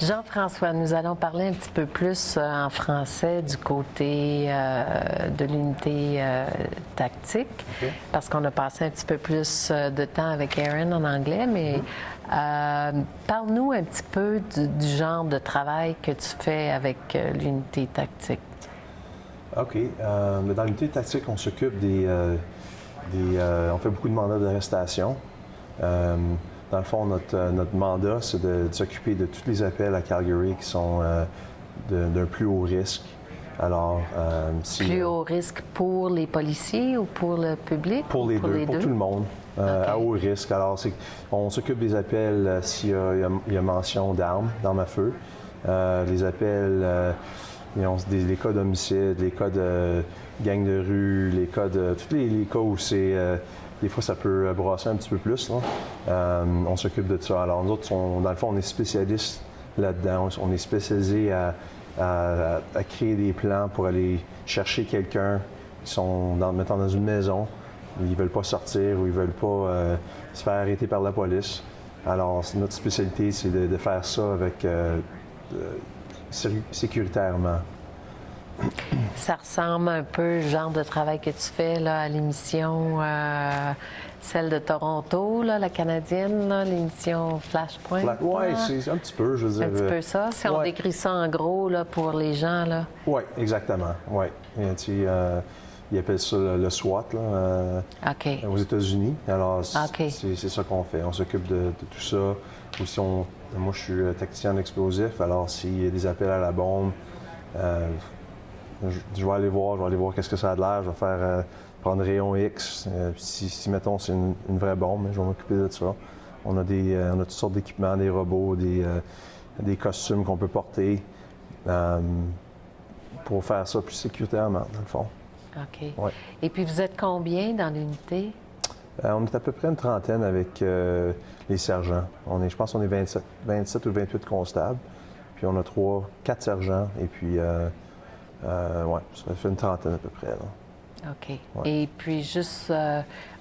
Jean-François, nous allons parler un petit peu plus en français du côté de l'unité tactique, parce qu'on a passé un petit peu plus de temps avec Aaron en anglais, mais parle-nous un petit peu du genre de travail que tu fais avec l'unité tactique. OK. Dans l'unité tactique, on s'occupe on fait beaucoup de mandats d'arrestation. Dans le fond, notre mandat, c'est de s'occuper de tous les appels à Calgary qui sont d'un plus haut risque. Alors, plus haut risque pour les policiers ou pour le public? Pour les deux, pour tout le monde, à haut risque. Alors, on s'occupe des appels s'il y a mention d'armes, d'armes à feu. Les appels, les cas d'homicide, les cas de gang de rue, les cas de... Tous les cas où c'est... des fois, ça peut brasser un petit peu plus. Là. On s'occupe de ça. Alors, nous autres, dans le fond, on est spécialistes là-dedans. On est spécialisés à créer des plans pour aller chercher quelqu'un qui sont, mettons, dans une maison. Ils ne veulent pas sortir ou ils ne veulent pas se faire arrêter par la police. Alors, notre spécialité, c'est de faire ça avec sécuritairement. Ça ressemble un peu au genre de travail que tu fais là, à l'émission, celle de Toronto, là, la canadienne, l'émission Flashpoint. Oui, c'est un petit peu, je veux dire. Un petit peu ça, si on décrit ça en gros là, pour les gens. Oui, exactement. Oui. Ils appellent ça le SWAT là, aux États-Unis. Alors, c'est ça qu'on fait. On s'occupe de tout ça. Aussi, moi, je suis tacticien d'explosifs. Alors, s'il y a des appels à la bombe, je vais aller voir qu'est-ce que ça a de l'air. Je vais prendre rayon X. Si mettons, c'est une vraie bombe, je vais m'occuper de ça. On a toutes sortes d'équipements, des robots, des costumes qu'on peut porter pour faire ça plus sécuritairement, dans le fond. OK. Ouais. Et puis, vous êtes combien dans l'unité? On est à peu près une trentaine avec les sergents. Je pense qu'on est 27 ou 28 constables. Puis on a 4 sergents. Et puis, ça fait une trentaine à peu près. Là. OK. Ouais. Et puis, juste,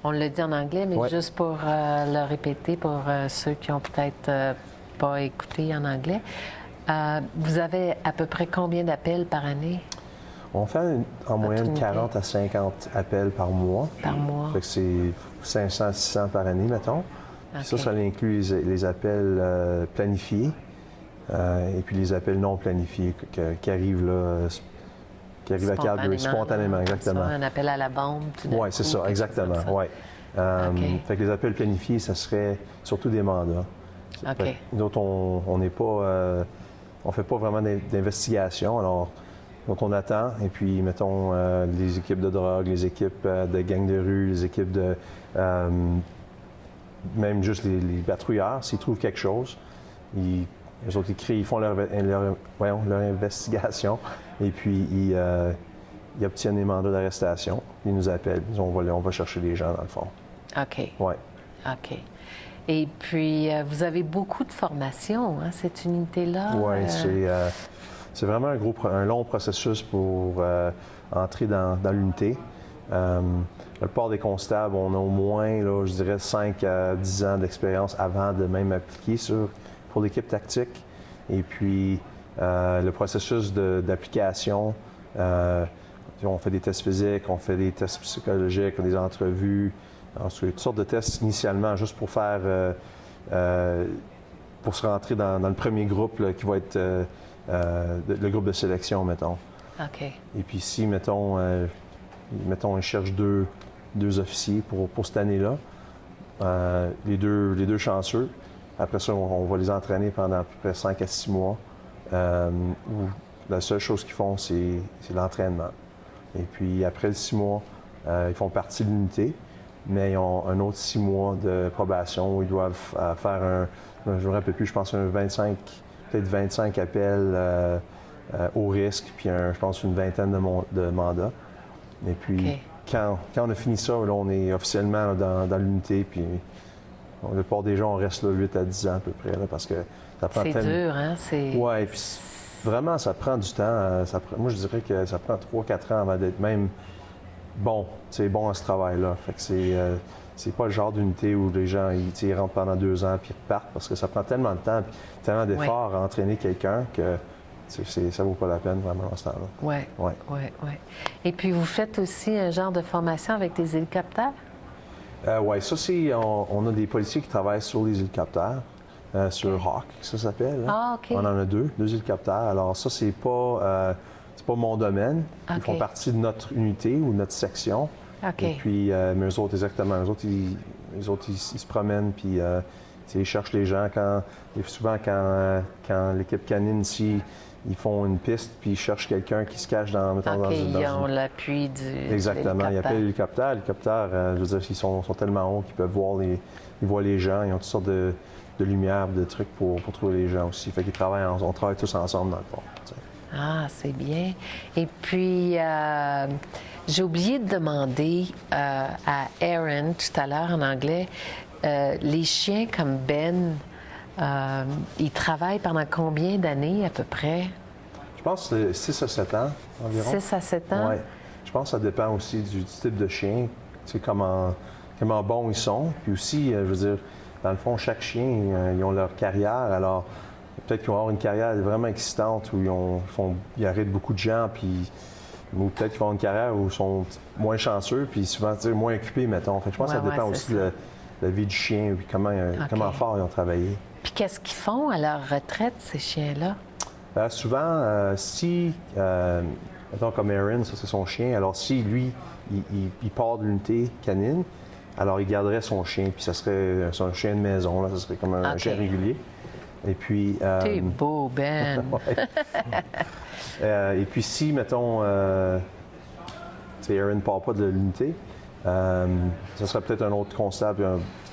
on l'a dit en anglais, mais juste pour le répéter pour ceux qui ont peut-être pas écouté en anglais, vous avez à peu près combien d'appels par année? On fait en moyenne 40 à 50 appels par mois. Par mois. Fait que c'est 500 à 600 par année, mettons. Okay. Ça inclut les appels planifiés et puis les appels non planifiés qui arrivent là, à Calgary spontanément, exactement. Ça, un appel à la bombe, tout d'un coup. Oui, c'est ça, exactement. Ouais. Fait que les appels planifiés, ça serait surtout des mandats. OK. Nous autres, on n'est pas... on fait pas vraiment d'investigation, alors... Donc, on attend, et puis, mettons, les équipes de drogue, les équipes de gangs de rue, les équipes de... même juste les patrouilleurs, s'ils trouvent quelque chose, eux autres, ils font leur investigation, et puis ils obtiennent des mandats d'arrestation, ils nous appellent, on va chercher les gens, dans le fond. OK. Oui. OK. Et puis, vous avez beaucoup de formation, hein, cette unité-là? Oui, c'est vraiment un long processus pour entrer dans l'unité. La plupart des constables, on a au moins, là, je dirais, 5 à 10 ans d'expérience avant de même appliquer pour l'équipe tactique. Et puis, le processus d'application, on fait des tests physiques, on fait des tests psychologiques, des entrevues, ensuite, toutes sortes de tests initialement, juste pour pour se rentrer dans le premier groupe là, qui va être... le groupe de sélection, mettons. OK. Et puis si, mettons, ils cherchent deux officiers pour cette année-là, les deux chanceux, après ça, on va les entraîner pendant à peu près 5 à 6 mois, où la seule chose qu'ils font, c'est l'entraînement. Et puis après les 6 mois, ils font partie de l'unité, mais ils ont un autre 6 mois de probation où ils doivent faire je ne me rappelle plus, je pense peut-être 25 appels au risque, puis je pense une vingtaine de mandats. Et puis, quand on a fini ça, là, on est officiellement dans l'unité, puis la plupart des gens, on reste là 8 à 10 ans à peu près, là, parce que ça prend tellement... dur, hein? Oui, puis vraiment, ça prend du temps. Moi, je dirais que ça prend 3-4 ans avant d'être même bon. C'est bon à ce travail-là. Fait que c'est pas le genre d'unité où les gens ils rentrent pendant 2 ans puis repartent parce que ça prend tellement de temps, puis tellement d'efforts à entraîner quelqu'un que ça vaut pas la peine vraiment dans ce temps-là. Oui. Ouais. Oui. Et puis, vous faites aussi un genre de formation avec des hélicoptères? Oui, ça, on a des policiers qui travaillent sur les hélicoptères, sur Hawk, ça s'appelle. Ah, OK. On en a deux hélicoptères. Alors, ça, c'est pas mon domaine. Ils OK. font partie de notre unité ou notre section. OK. Et puis, mais eux autres, exactement, ils se promènent, puis ils cherchent les gens. Souvent, quand l'équipe canine ici, ils font une piste, puis ils cherchent quelqu'un qui se cache dans ils ont l'appui du Exactement. Ils appellent l'hélicoptère. L'hélicoptère, je veux dire, ils sont tellement hauts qu'ils peuvent ils voient les gens. Ils ont toutes sortes de lumières, de trucs pour trouver les gens aussi. Fait qu'ils on travaille tous ensemble dans le fond. T'sais. Ah, c'est bien. Et puis, j'ai oublié de demander à Aaron tout à l'heure en anglais, les chiens comme Ben, ils travaillent pendant combien d'années à peu près? Je pense que c'est 6 à 7 ans environ. 6 à 7 ans? Oui. Je pense que ça dépend aussi du type de chien, tu sais, comment bons ils sont. Puis aussi, je veux dire, dans le fond, chaque chien, ils ont leur carrière. Alors, peut-être qu'ils vont avoir une carrière vraiment excitante où ils arrêtent beaucoup de gens, puis ou peut-être qu'ils vont avoir une carrière où ils sont moins chanceux, puis souvent, tu sais, moins occupés, mettons. Fait que je pense que ça dépend aussi de la vie du chien, puis comment fort ils ont travaillé. Puis qu'est-ce qu'ils font à leur retraite, ces chiens-là? Souvent, mettons comme Aaron, ça c'est son chien, alors si lui, il part de l'unité canine, alors il garderait son chien, puis ça serait son chien de maison, là, ça serait comme un chien régulier. Et puis... T'es beau, Ben! Et puis si, mettons, Aaron ne part pas de l'unité, ça serait peut-être un autre constable,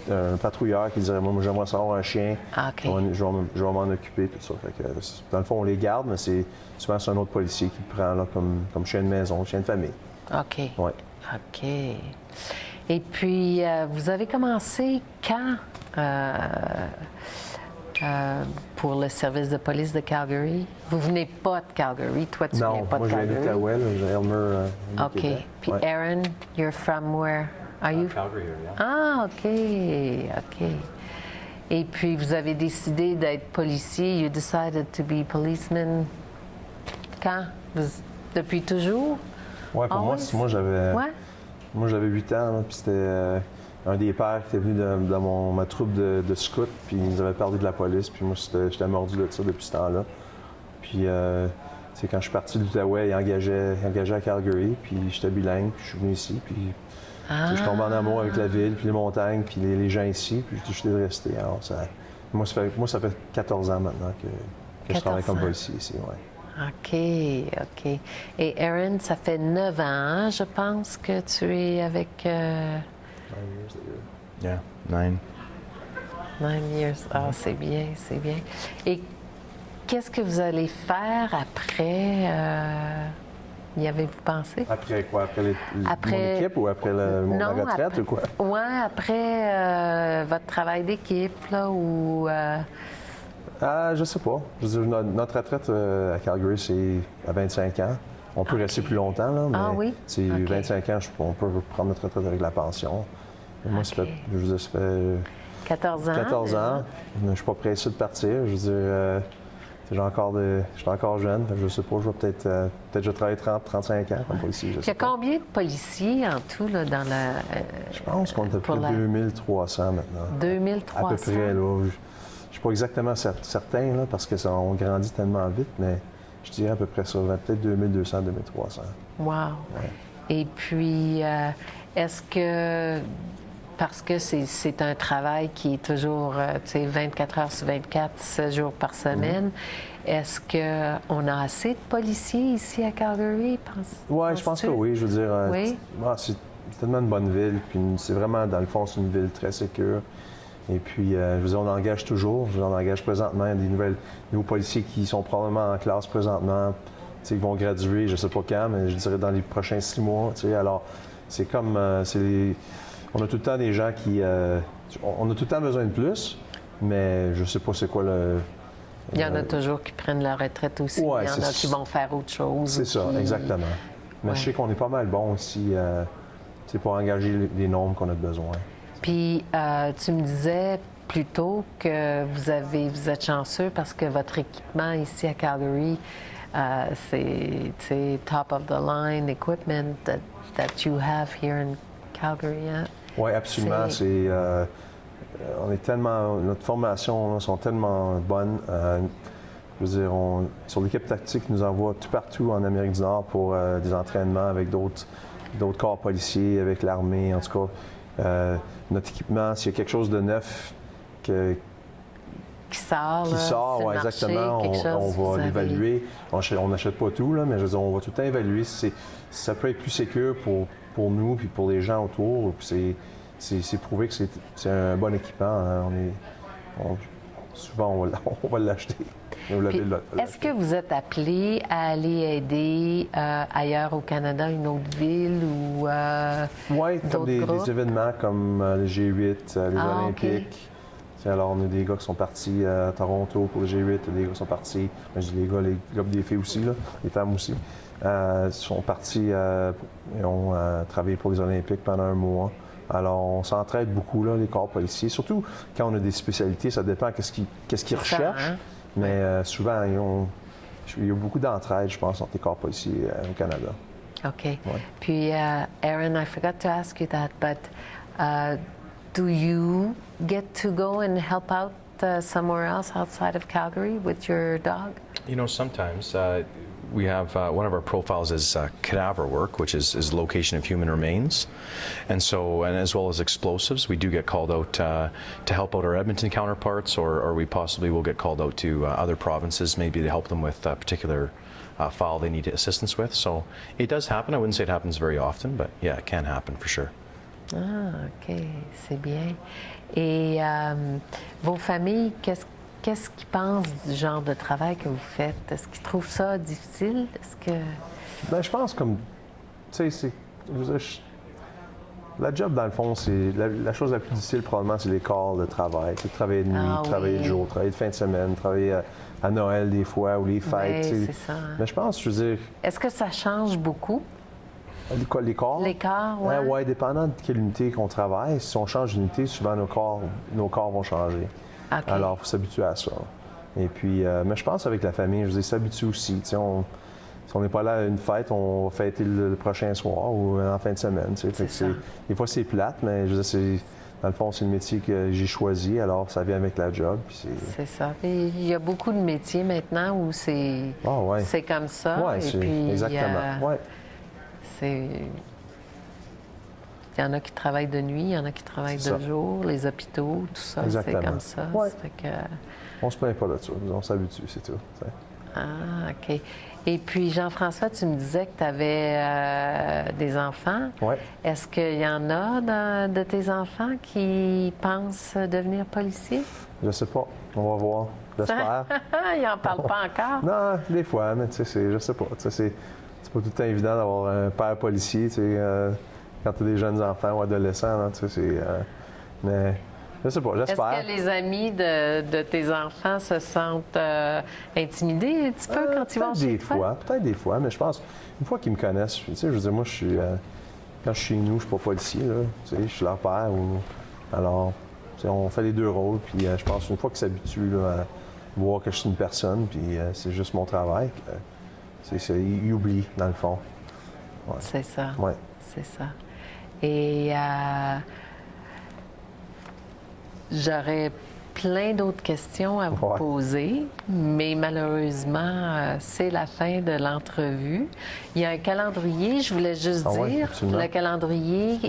un patrouilleur qui dirait, moi, j'aimerais savoir un chien, je vais m'en occuper, tout ça. Fait que, dans le fond, on les garde, mais souvent c'est un autre policier qui le prend là, comme chien de maison, chien de famille. OK. Ouais. OK. Et puis, vous avez commencé quand pour le service de police de Calgary? Vous venez pas de Calgary, toi tu viens pas de Calgary? Non, moi je viens d'Outaouais, Elmer. OK. Puis Aaron, you're from where? Are you? Calgary, yeah. Ah, OK. Et puis, vous avez décidé d'être policier. You decided to be policeman quand? Depuis toujours? Oui, pour moi, j'avais 8 ans, là, puis c'était un des pères qui était venu dans ma troupe de scouts, puis ils nous avaient parlé de la police, puis moi, j'étais mordu de ça depuis ce temps-là. Puis, quand je suis parti de l'Outaouais, il engageait à Calgary, puis j'étais bilingue, puis je suis venu ici, puis je tombe en amour avec la ville, puis les montagnes, puis les gens ici, puis j'ai décidé de rester. Alors, ça fait 14 ans maintenant que je travaille comme policier ici, ouais. OK. Et Aaron, ça fait 9 ans, je pense, que tu es avec... 9 years. Yeah, 9. 9 years. Ah, c'est bien. Et qu'est-ce que vous allez faire après? Y avez-vous pensé? Après quoi? Après mon équipe ou après la retraite ou quoi? Oui, après votre travail d'équipe, là, ou... Je sais pas. Je veux dire, notre retraite à Calgary, c'est à 25 ans. On peut rester plus longtemps, là, mais c'est 25 ans, on peut prendre notre retraite avec la pension. Et moi, ça fait 14 ans. 14 ans. Je suis pas pressé de partir. Je veux dire, je suis encore jeune. Je sais pas, je vais peut-être je vais travailler 30-35 ans comme policier. Il y a combien de policiers en tout là, dans la... je pense qu'on est à peu près 2300 maintenant. 2300? À peu près, là. Je ne suis pas exactement certain, là, parce qu'on grandit tellement vite, mais je dirais à peu près ça, peut-être 2200, 2300. Wow! Ouais. Et puis, est-ce que, parce que c'est un travail qui est toujours, 24 heures sur 24, 7 jours par semaine, est-ce qu'on a assez de policiers ici à Calgary, Oui, je pense que oui. Je veux dire, c'est tellement une bonne ville, puis c'est vraiment, dans le fond, c'est une ville très sécure. Et puis, je veux dire, on engage toujours. On engage présentement. Il y a des nouveaux policiers qui sont probablement en classe présentement. Ils vont graduer, je ne sais pas quand, mais je dirais dans les prochains 6 mois. Alors, c'est comme... on a tout le temps des gens qui... on a tout le temps besoin de plus, mais je ne sais pas c'est quoi le... Il y en a toujours qui prennent leur retraite aussi. Il y en a qui vont faire autre chose. C'est ça, exactement. Mais je sais qu'on est pas mal bon aussi pour engager les nombres qu'on a besoin. Puis, tu me disais plus tôt que vous êtes chanceux parce que votre équipement ici à Calgary, c'est top of the line equipment that you have here in Calgary. Hein? Oui, absolument. On est tellement, notre formation là, sont tellement bonnes. Je veux dire, sur l'équipe tactique, nous envoie tout partout en Amérique du Nord pour des entraînements avec d'autres corps policiers, avec l'armée. En tout cas, notre équipement, s'il y a quelque chose de neuf qui sort, ouais, exactement, on va l'évaluer. On n'achète pas tout, là, mais je veux dire, on va tout le temps évaluer si ça peut être plus sécure pour nous puis pour les gens autour. C'est prouvé que c'est un bon équipement. Hein. Souvent, on va l'acheter. Est-ce que vous êtes appelé à aller aider ailleurs au Canada, une autre ville ou oui, comme des événements comme les G8, les Olympiques. Okay. Alors, on a des gars qui sont partis à Toronto pour le G8, des gars qui sont partis, je dis les gars des filles aussi, là, les femmes aussi, sont partis et ont travaillé pour les Olympiques pendant un mois. Alors, on s'entraide beaucoup, là, les corps policiers. Surtout quand on a des spécialités, ça dépend qu'est-ce qu'ils recherchent. Hein? Mais souvent, il y a beaucoup d'entraide, je pense, entre les corps policiers au Canada. OK. Ouais. Puis, Aaron, I forgot to ask you that, but do you get to go and help out somewhere else outside of Calgary with your dog? You know, sometimes we have one of our profiles is cadaver work, which is location of human remains, and as well as explosives. We do get called out to help out our Edmonton counterparts, or we possibly will get called out to other provinces, maybe to help them with a particular file they need assistance with. So it does happen. I wouldn't say it happens very often, but yeah, it can happen for sure. Ah, OK, c'est bien. Et vos familles, qu'est-ce qu'ils pensent du genre de travail que vous faites? Est-ce qu'ils trouvent ça difficile? Est-ce que... Bien, je pense comme... Tu sais, la job, dans le fond, c'est... La chose la plus difficile, probablement, c'est les corps de travail. C'est de travailler de nuit, travailler de jour, travailler de fin de semaine, travailler à Noël des fois, ou les fêtes. Oui, c'est ça. Mais je pense, je veux dire... Est-ce que ça change beaucoup? Les corps? Les corps, oui. Oui, dépendant de quelle unité qu'on travaille. Si on change d'unité, souvent nos corps vont changer. Okay. Alors, il faut s'habituer à ça. Et puis, mais je pense avec la famille, je veux dire, s'habituer aussi. Si on n'est pas là à une fête, on va fêter le prochain soir ou en fin de semaine. Des fois, c'est plate, mais je veux dire, dans le fond, c'est le métier que j'ai choisi, alors ça vient avec la job. C'est ça. Et il y a beaucoup de métiers maintenant où c'est comme ça. Oui, exactement. Il y en a qui travaillent de nuit, il y en a qui travaillent de jour, les hôpitaux, tout ça, c'est comme ça. Ouais. Ça fait que... On se plaint pas de ça, on s'habitue, c'est tout. Ah, OK. Et puis, Jean-François, tu me disais que tu avais des enfants. Oui. Est-ce qu'il y en a de tes enfants qui pensent devenir policiers? Je sais pas. On va voir. J'espère. Ils n'en parlent pas encore? Non, des fois, mais tu sais, je sais pas. C'est pas tout le temps évident d'avoir un père policier, tu sais, quand tu as des jeunes enfants ou adolescents, là, tu sais, mais je sais pas, j'espère. Est-ce que les amis de tes enfants se sentent intimidés un petit peu quand ils vont chez toi? Peut-être des fois, mais je pense, une fois qu'ils me connaissent, tu sais, je veux dire, moi, quand je suis chez nous, je suis pas policier, là, tu sais, je suis leur père, alors, tu sais, on fait les deux rôles, puis je pense, une fois qu'ils s'habituent à voir que je suis une personne, puis c'est juste mon travail, ils oublient, dans le fond. Ouais. C'est ça. Ouais. C'est ça. Et j'aurais plein d'autres questions à vous poser, mais malheureusement, c'est la fin de l'entrevue. Il y a un calendrier, je voulais juste dire, le calendrier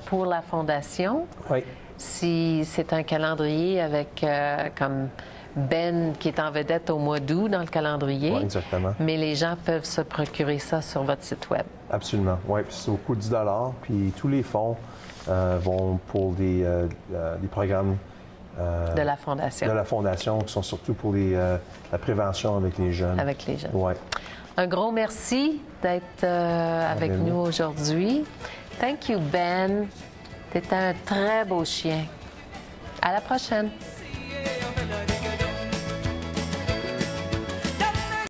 pour la Fondation. Oui. Si c'est un calendrier avec comme Ben qui est en vedette au mois d'août dans le calendrier. Oui, exactement. Mais les gens peuvent se procurer ça sur votre site Web. Absolument. Oui, puis c'est au coût de 10 $. Puis tous les fonds vont pour des programmes de la Fondation. De la Fondation, qui sont surtout pour la prévention avec les jeunes. Avec les jeunes. Oui. Un gros merci d'être avec nous aujourd'hui. Thank you, Ben. T'es un très beau chien. À la prochaine.